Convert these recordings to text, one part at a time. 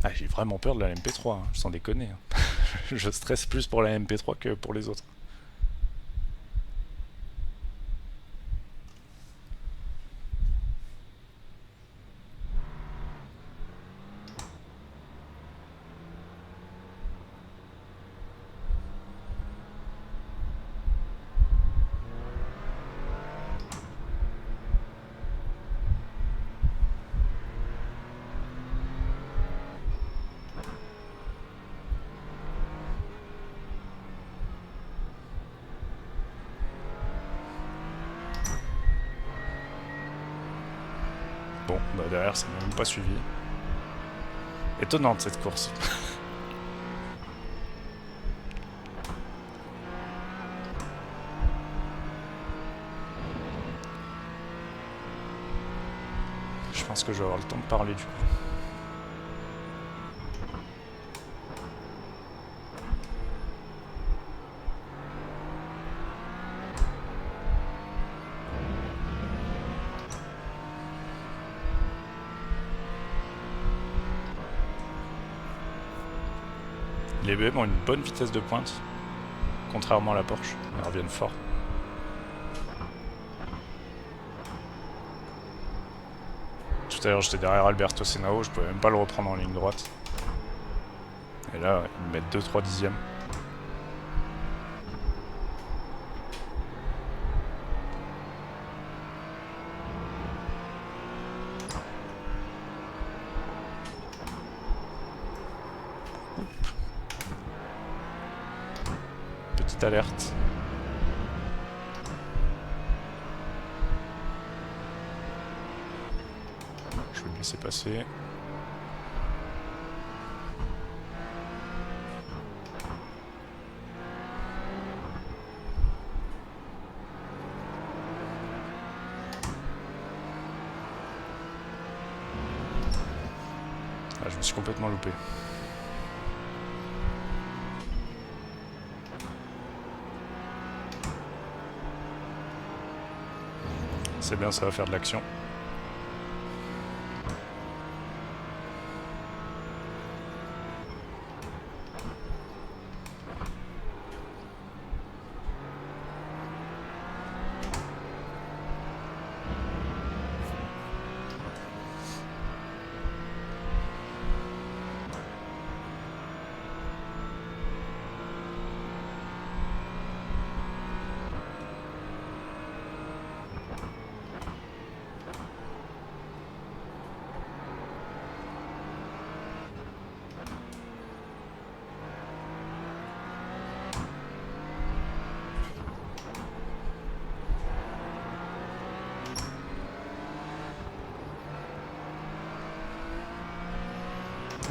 Ah, j'ai vraiment peur de la MP3, hein, sans déconner. Hein. Je stresse plus pour la MP3 que pour les autres. Bon, bah derrière, ça m'a même pas suivi. Étonnante cette course. Je pense que je vais avoir le temps de parler du coup. Les BM ont une bonne vitesse de pointe, contrairement à la Porsche. Ils reviennent fort. Tout à l'heure, j'étais derrière Alberto Senao, je pouvais même pas le reprendre en ligne droite. Et là, ils me mettent 2-3 dixièmes. Petite alerte. Je vais le laisser passer. Ah, je me suis complètement loupé. C'est bien, ça va faire de l'action.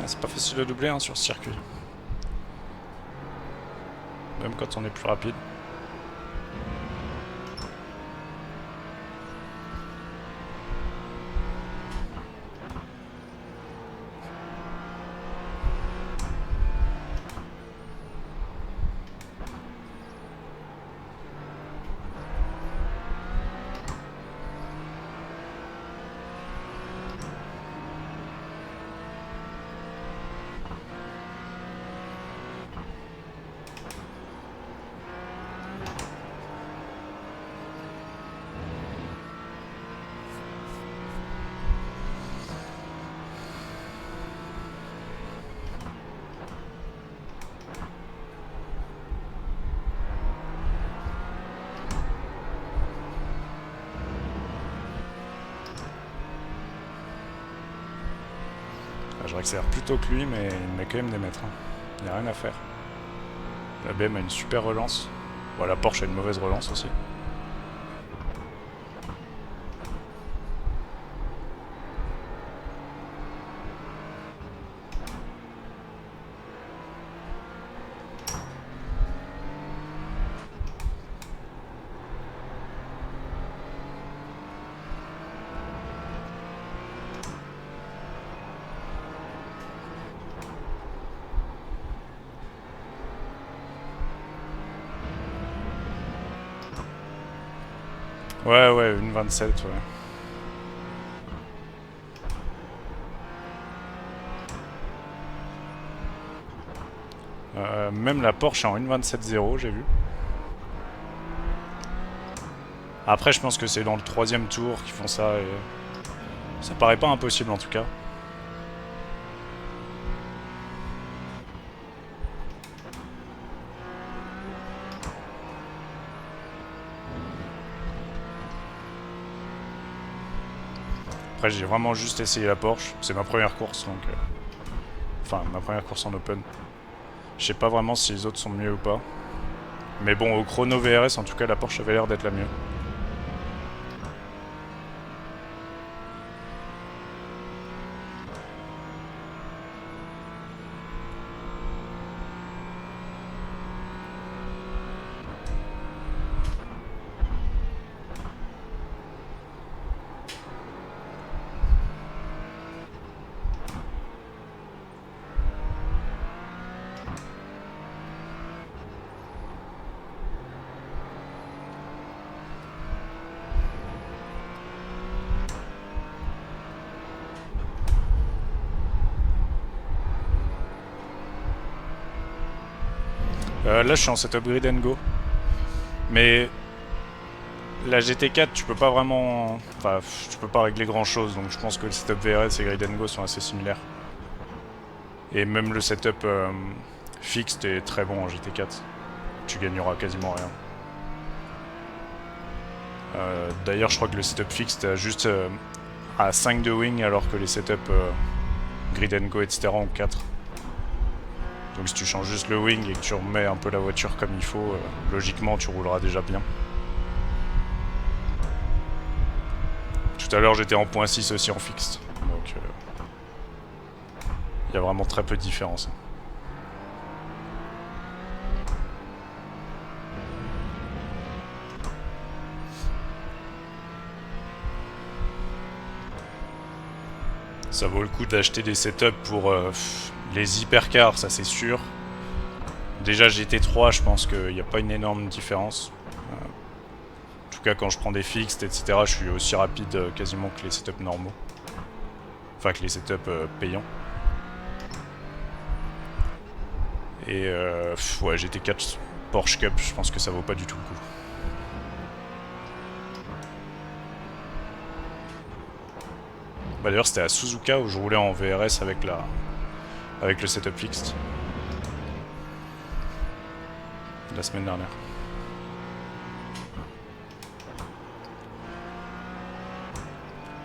Ah, c'est pas facile de doubler hein, sur ce circuit. Même quand on est plus rapide. Je réaccélère plutôt que lui, mais il met quand même des mètres. Hein. Il n'y a rien à faire. La BM a une super relance. Bon, la Porsche a une mauvaise relance aussi. Ouais, une 27, ouais. Même la Porsche est en 1.27.0, j'ai vu. Après, je pense que c'est dans le 3e tour qu'ils font ça. Et ça paraît pas impossible en tout cas. Après, j'ai vraiment juste essayé la Porsche. C'est ma première course, donc... Enfin, ma première course en open. Je sais pas vraiment si les autres sont mieux ou pas. Mais bon, au chrono VRS, en tout cas, la Porsche avait l'air d'être la mieux. Là, je suis en setup Grid & Go. Mais la GT4, tu peux pas vraiment... Enfin, tu peux pas régler grand-chose, donc je pense que le setup VRS et Grid & Go sont assez similaires. Et même le setup fixed est très bon en GT4. Tu gagneras quasiment rien. D'ailleurs, je crois que le setup fixed a juste à 5 de wing, alors que les setups Grid & Go, etc. ont 4. Donc si tu changes juste le wing et que tu remets un peu la voiture comme il faut, logiquement tu rouleras déjà bien. Tout à l'heure j'étais en .6 aussi en fixe, donc il y a vraiment très peu de différence. Ça vaut le coup d'acheter des setups pour les hypercars, ça c'est sûr. Déjà GT3, je pense qu'il n'y a pas une énorme différence. En tout cas quand je prends des fixed, etc., je suis aussi rapide quasiment que les setups normaux. Enfin que les setups payants. Et ouais, GT4 Porsche Cup, je pense que ça vaut pas du tout le coup. Bah d'ailleurs c'était à Suzuka où je roulais en VRS avec le setup fixed. La semaine dernière.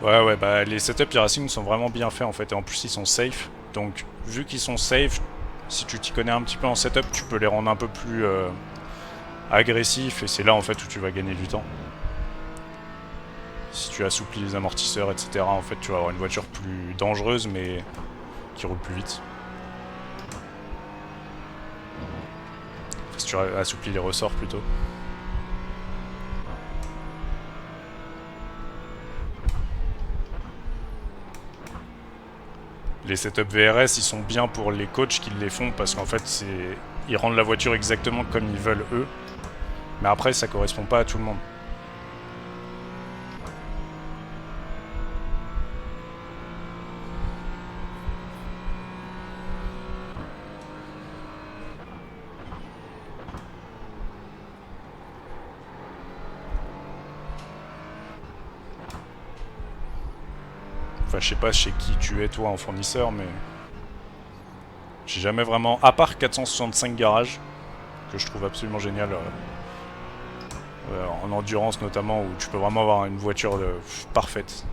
Ouais, bah les setups e-racing sont vraiment bien faits en fait, et en plus ils sont safe. Donc vu qu'ils sont safe, si tu t'y connais un petit peu en setup, tu peux les rendre un peu plus agressifs, et c'est là en fait où tu vas gagner du temps. Si tu assouplis les amortisseurs, etc., en fait tu vas avoir une voiture plus dangereuse mais qui roule plus vite. Enfin, si tu assouplis les ressorts plutôt. Les setups VRS, ils sont bien pour les coachs qui les font parce qu'en fait, ils rendent la voiture exactement comme ils veulent eux. Mais après, ça correspond pas à tout le monde. Enfin, je sais pas chez qui tu es toi en fournisseur, mais j'ai jamais vraiment, à part 465 garages, que je trouve absolument génial, en endurance notamment, où tu peux vraiment avoir une voiture parfaite,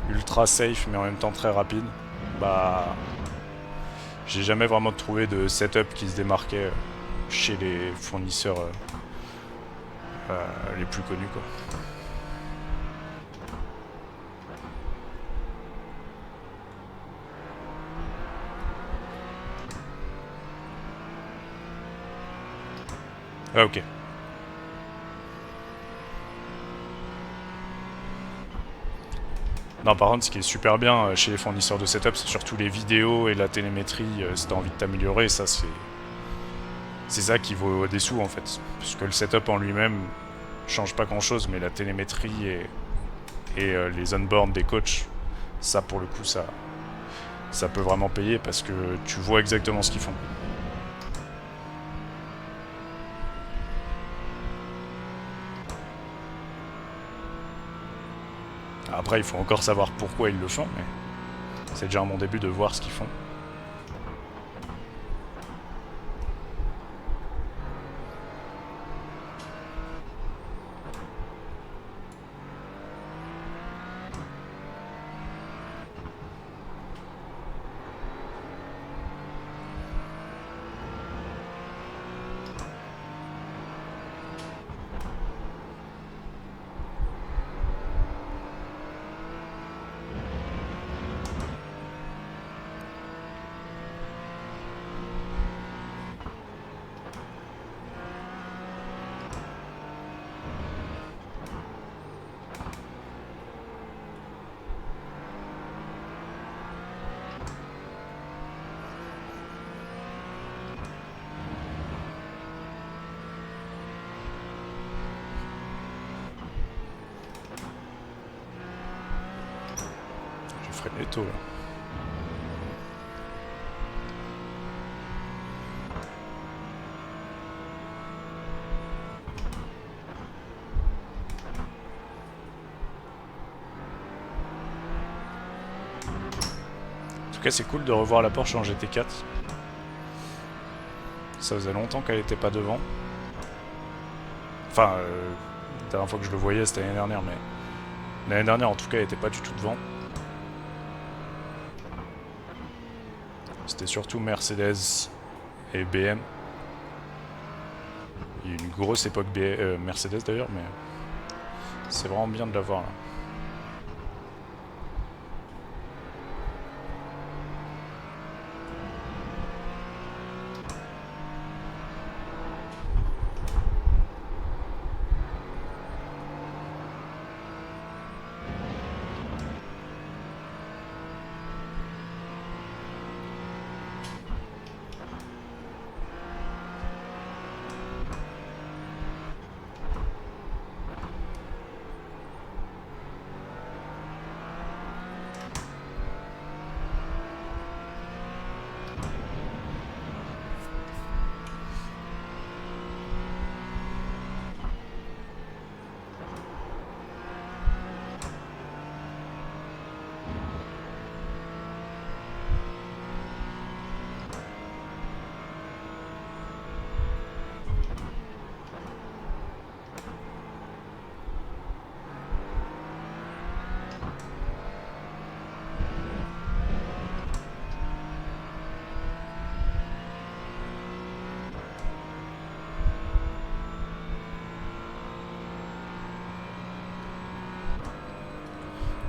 ultra safe, mais en même temps très rapide. Bah, j'ai jamais vraiment trouvé de setup qui se démarquait chez les fournisseurs les plus connus, quoi. Ah, ok. Non, par contre, ce qui est super bien chez les fournisseurs de setup, c'est surtout les vidéos et la télémétrie. Si t'as envie de t'améliorer, ça c'est ça qui vaut des sous en fait. Parce que le setup en lui-même change pas grand chose, mais la télémétrie et les on-board des coachs, ça pour le coup, ça peut vraiment payer parce que tu vois exactement ce qu'ils font. Après, il faut encore savoir pourquoi ils le font, mais c'est déjà mon début de voir ce qu'ils font. J'ai freiné tôt là. En tout cas, c'est cool de revoir la Porsche en GT4. Ça faisait longtemps qu'elle était pas devant. Enfin, la dernière fois que je le voyais, c'était l'année dernière, mais... L'année dernière, en tout cas, elle était pas du tout devant. C'était surtout Mercedes et BM. Il y a eu une grosse époque Mercedes d'ailleurs, mais... C'est vraiment bien de la voir là.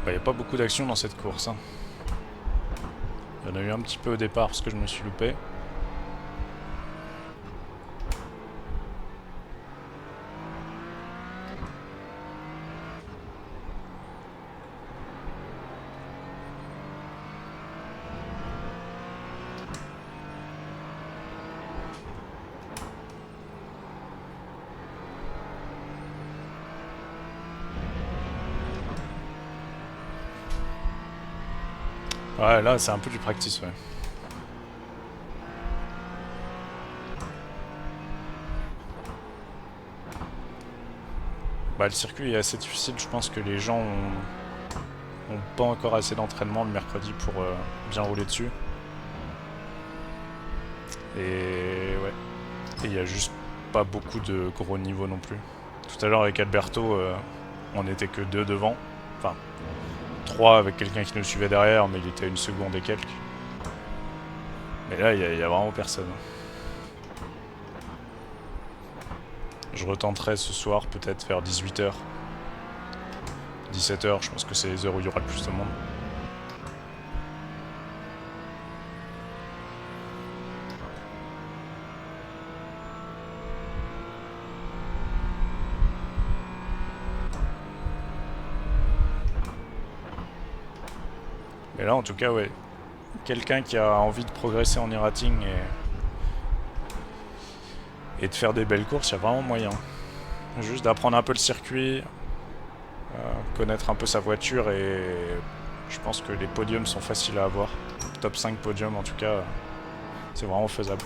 Il n'y a pas beaucoup d'action dans cette course. Hein. Il y en a eu un petit peu au départ parce que je me suis loupé. Ouais, là, c'est un peu du practice, ouais. Bah, le circuit est assez difficile. Je pense que les gens ont pas encore assez d'entraînement le mercredi pour bien rouler dessus. Et ouais. Et il y a juste pas beaucoup de gros niveaux non plus. Tout à l'heure, avec Alberto, on n'était que 2 devant. Enfin, 3 avec quelqu'un qui nous suivait derrière, mais il était à 1 seconde et quelques. Mais là, il y a vraiment personne. Je retenterai ce soir, peut-être vers 18h. 17h, je pense que c'est les heures où il y aura le plus de monde. Mais là, en tout cas, ouais. Quelqu'un qui a envie de progresser en e-rating et de faire des belles courses, il y a vraiment moyen. Juste d'apprendre un peu le circuit, connaître un peu sa voiture, et je pense que les podiums sont faciles à avoir. Top 5 podium en tout cas, c'est vraiment faisable.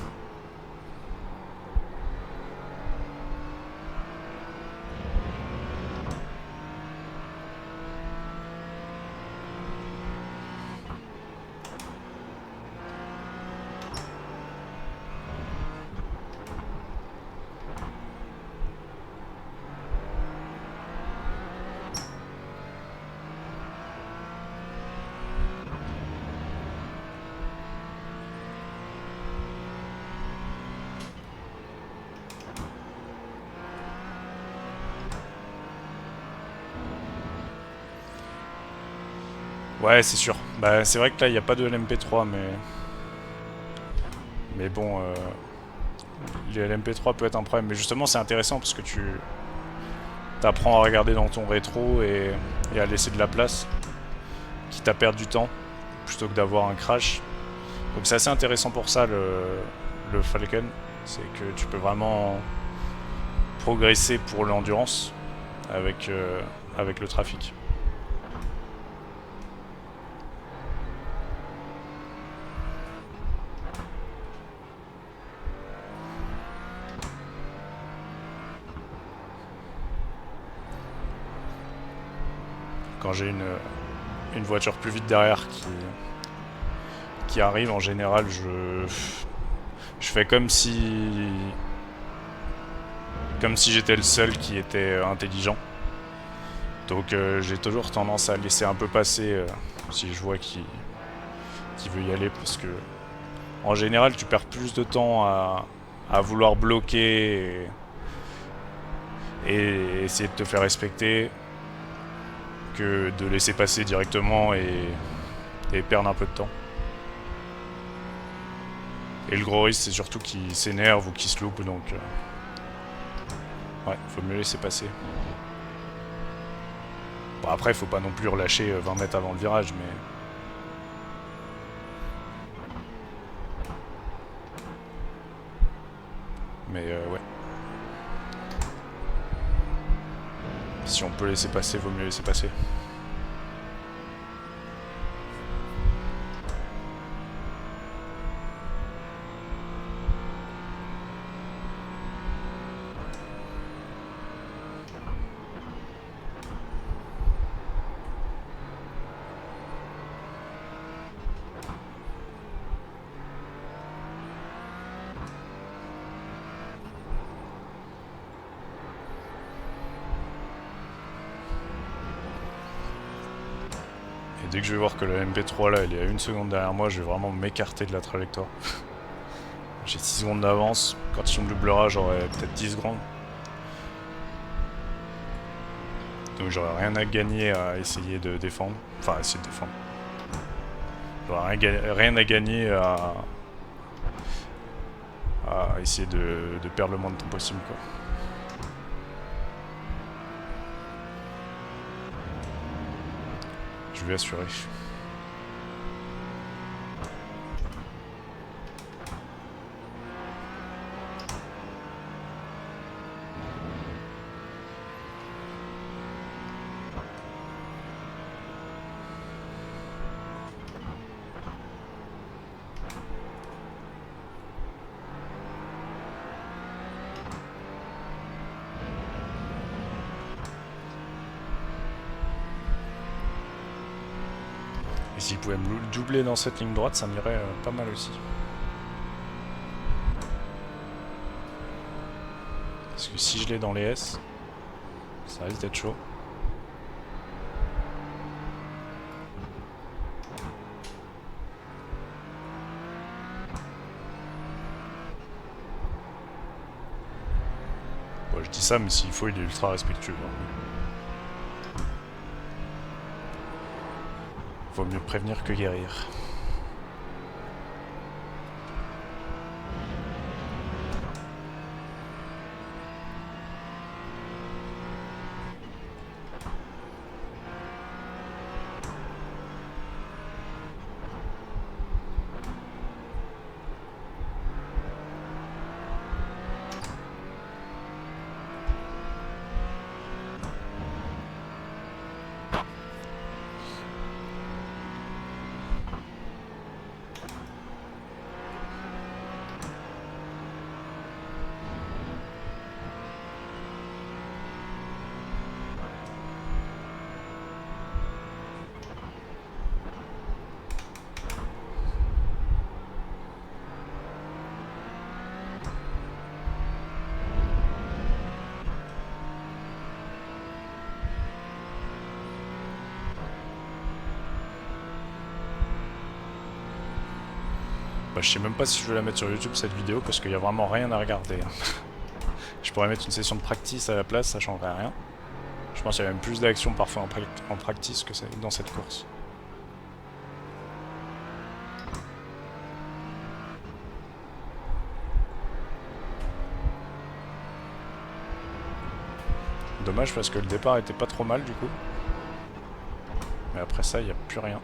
Ouais, c'est sûr. Bah, c'est vrai que là, il n'y a pas de LMP3, mais bon, le LMP3 peut être un problème. Mais justement, c'est intéressant parce que tu apprends à regarder dans ton rétro et à laisser de la place, quitte à perdre du temps, plutôt que d'avoir un crash. Donc c'est assez intéressant pour ça, le Falcon. C'est que tu peux vraiment progresser pour l'endurance avec le trafic. Quand j'ai une voiture plus vite derrière qui arrive, en général, je fais comme si j'étais le seul qui était intelligent. Donc j'ai toujours tendance à laisser un peu passer si je vois qu'il veut y aller, parce que en général tu perds plus de temps à vouloir bloquer et essayer de te faire respecter que de laisser passer directement et perdre un peu de temps. Et le gros risque, c'est surtout qu'il s'énerve ou qu'il se loupe, donc ouais, faut mieux laisser passer. Bon, après, faut pas non plus relâcher 20 mètres avant le virage, mais ouais. Si on peut laisser passer, vaut mieux laisser passer. Et dès que je vais voir que le MP3 là, il est à 1 seconde derrière moi, je vais vraiment m'écarter de la trajectoire. J'ai 6 secondes d'avance. Quand il me doublera, j'aurai peut-être 10 secondes. Donc j'aurai rien à gagner à essayer de défendre. Enfin, essayer de défendre. J'aurai rien à gagner à essayer de perdre le moins de temps possible, quoi. Je vais assurer. Et s'il pouvait me doubler dans cette ligne droite, ça m'irait pas mal aussi. Parce que si je l'ai dans les S, ça risque d'être chaud. Bon, je dis ça, mais s'il faut, il est ultra respectueux. Vaut mieux prévenir que guérir. Bah, je sais même pas si je vais la mettre sur YouTube cette vidéo parce qu'il y a vraiment rien à regarder. Je pourrais mettre une session de practice à la place, ça changerait rien. Je pense qu'il y a même plus d'action parfois en practice que dans cette course. Dommage parce que le départ était pas trop mal du coup. Mais après ça, il n'y a plus rien.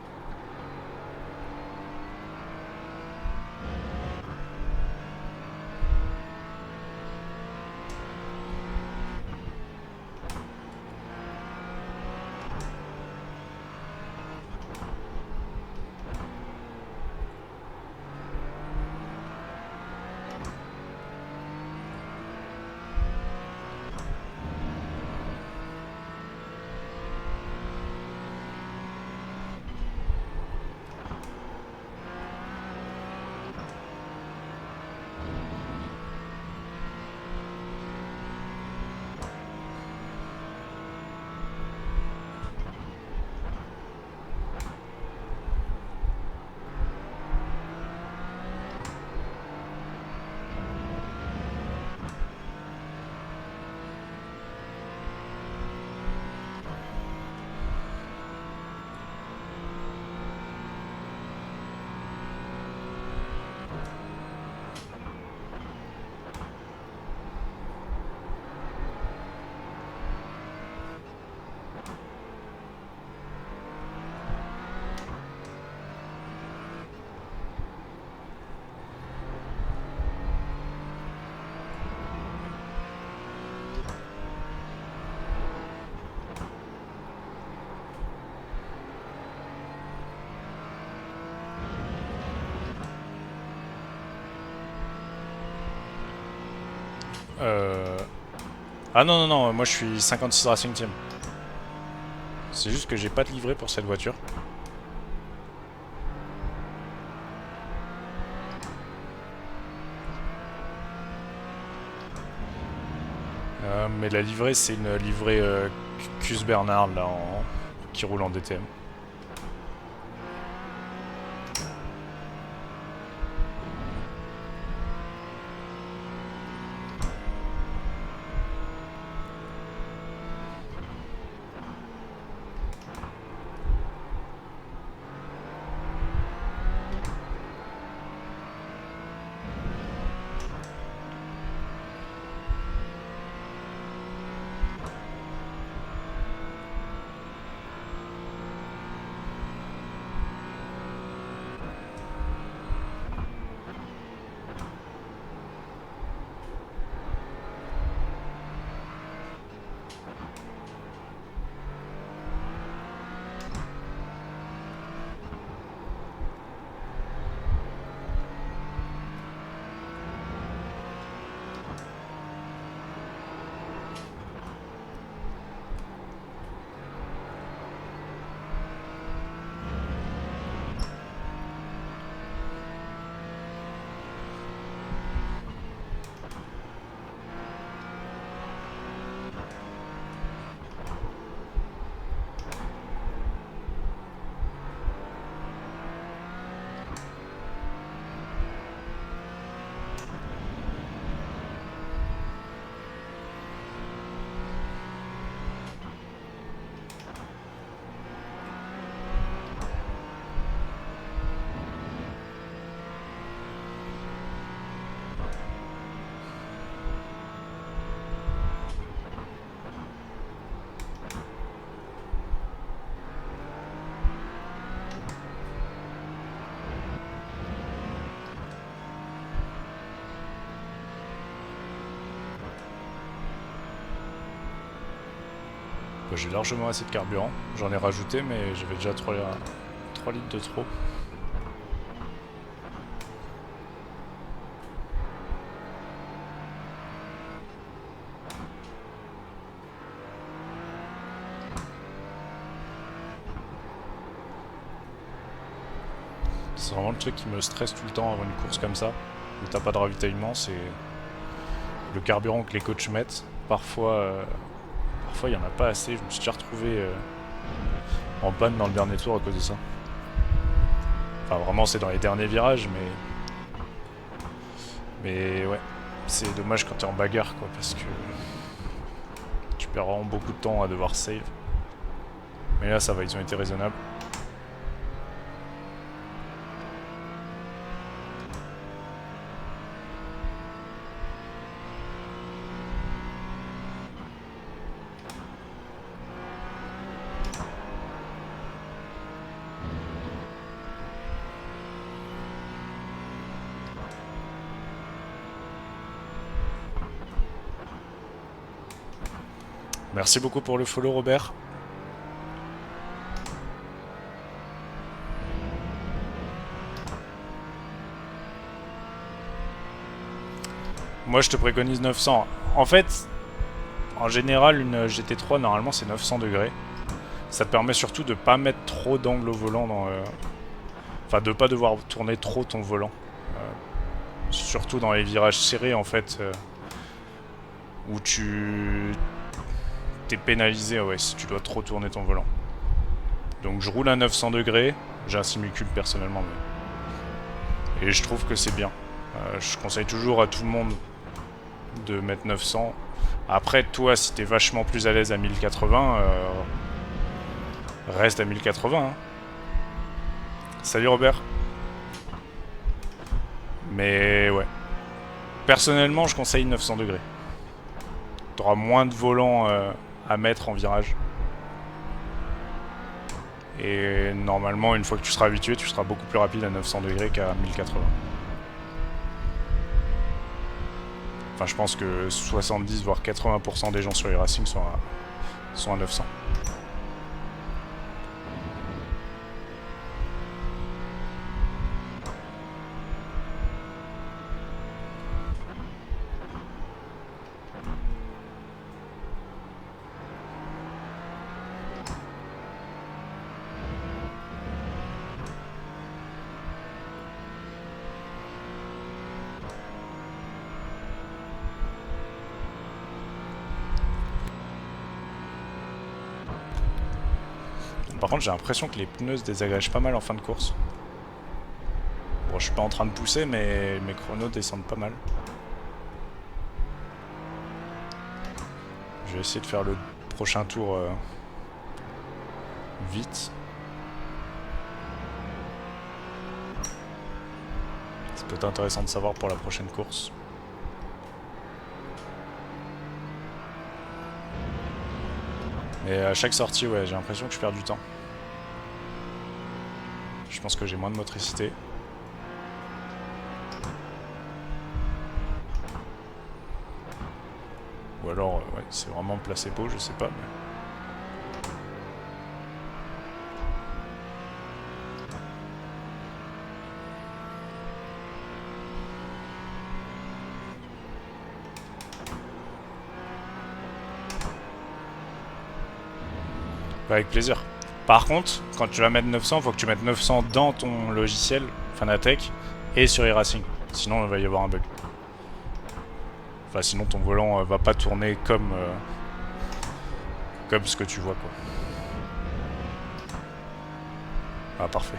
Ah non, non, non, moi je suis 56 Racing Team. C'est juste que j'ai pas de livret pour cette voiture. Mais la livrée, c'est une livrée Cus Bernard là, qui roule en DTM. J'ai largement assez de carburant. J'en ai rajouté, mais j'avais déjà 3 litres de trop. C'est vraiment le truc qui me stresse tout le temps avant une course comme ça, où t'as pas de ravitaillement, c'est le carburant que les coachs mettent. Parfois, il y en a pas assez. Je me suis déjà retrouvé en panne dans le dernier tour à cause de ça. Enfin, vraiment, c'est dans les derniers virages, mais ouais, c'est dommage quand t'es en bagarre, quoi, parce que tu perds vraiment beaucoup de temps à devoir save. Mais là, ça va, ils ont été raisonnables. Merci beaucoup pour le follow, Robert. Moi, je te préconise 900. En fait, en général, une GT3, normalement, c'est 900 degrés. Ça te permet surtout de pas mettre trop d'angle au volant dans... Enfin, de pas devoir tourner trop ton volant. Surtout dans les virages serrés, en fait, où tu... T'es pénalisé, ouais, si tu dois trop tourner ton volant. Donc je roule à 900 degrés. J'ai un simulcube personnellement, mais... Et je trouve que c'est bien. Je conseille toujours à tout le monde de mettre 900. Après, toi, si t'es vachement plus à l'aise à 1080, reste à 1080. Hein. Salut Robert. Mais ouais. Personnellement, je conseille 900 degrés. T'auras moins de volant à mettre en virage. Et normalement, une fois que tu seras habitué, tu seras beaucoup plus rapide à 900 degrés qu'à 1080. Enfin, je pense que 70 voire 80% des gens sur iRacing sont à 900. Par contre, j'ai l'impression que les pneus se désagrègent pas mal en fin de course. Bon, je suis pas en train de pousser, mais mes chronos descendent pas mal. Je vais essayer de faire le prochain tour vite. Ça peut être intéressant de savoir pour la prochaine course. Mais à chaque sortie, ouais, j'ai l'impression que je perds du temps. Je pense que j'ai moins de motricité. Ou alors, ouais, c'est vraiment placebo, je sais pas. Mais... Avec plaisir. Par contre, quand tu vas mettre 900, il faut que tu mettes 900 dans ton logiciel Fanatec et sur iRacing. Sinon, il va y avoir un bug. Enfin, sinon, ton volant va pas tourner comme ce que tu vois, quoi. Ah, parfait.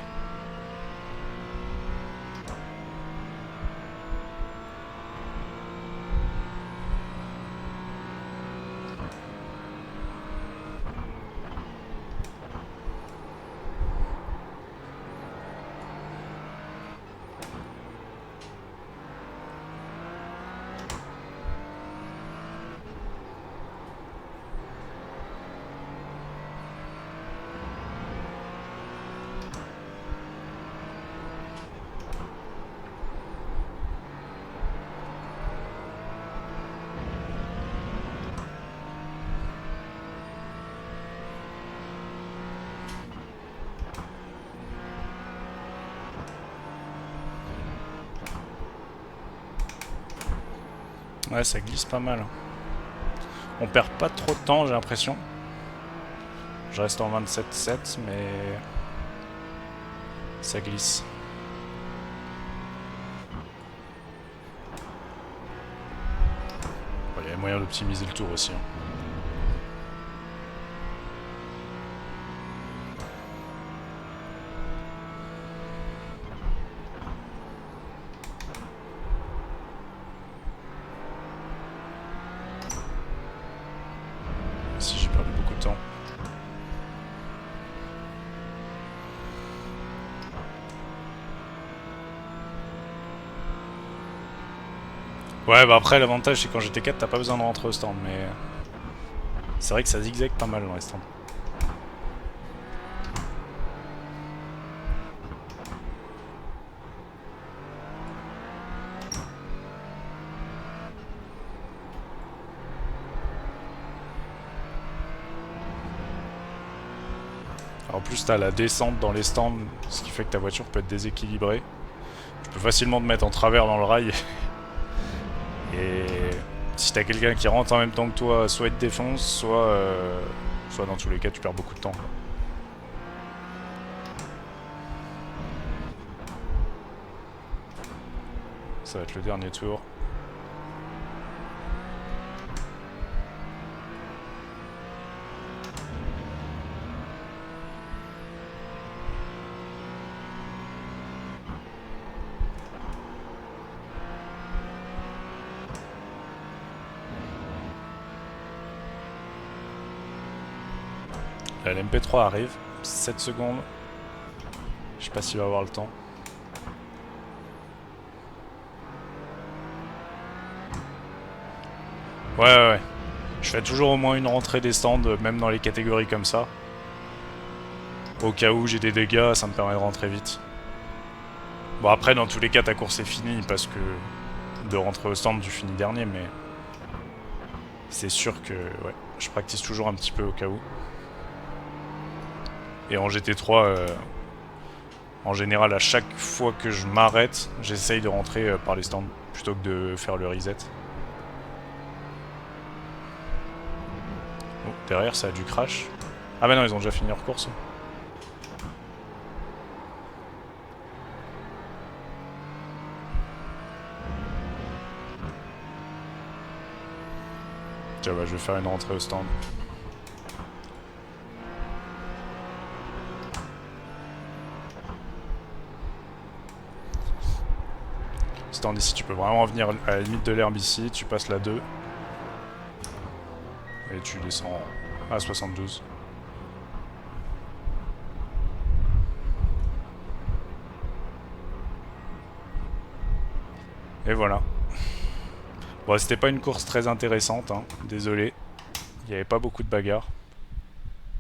Ouais, ça glisse pas mal. On perd pas trop de temps, j'ai l'impression. Je reste en 27,7, mais... ça glisse. Il y a moyen d'optimiser le tour aussi. Hein. Si j'ai perdu beaucoup de temps. Ouais, bah après, l'avantage, c'est quand j'étais 4, t'as pas besoin de rentrer au stand, mais... c'est vrai que ça zigzague pas mal dans les stands. En plus, t'as la descente dans les stands, ce qui fait que ta voiture peut être déséquilibrée. Tu peux facilement te mettre en travers dans le rail. Et si t'as quelqu'un qui rentre en même temps que toi, soit il te défonce, soit dans tous les cas, tu perds beaucoup de temps. Ça va être le dernier tour. Là, l'MP3 arrive, 7 secondes. Je sais pas s'il va avoir le temps. Ouais. Je fais toujours au moins une rentrée des stands, même dans les catégories comme ça. Au cas où j'ai des dégâts, ça me permet de rentrer vite. Bon, après, dans tous les cas, ta course est finie parce que de rentrer au stand, tu finis dernier, mais c'est sûr que ouais, je practice toujours un petit peu au cas où. Et en GT3, en général, à chaque fois que je m'arrête, j'essaye de rentrer par les stands plutôt que de faire le reset. Oh, derrière, ça a du crash. Ah bah non, ils ont déjà fini leur course. Tiens, bah, je vais faire une rentrée au stand. Stand ici, tu peux vraiment venir à la limite de l'herbe ici, tu passes la 2. Et tu descends à 72. Et voilà. Bon, c'était pas une course très intéressante, hein. Désolé. Il n'y avait pas beaucoup de bagarres.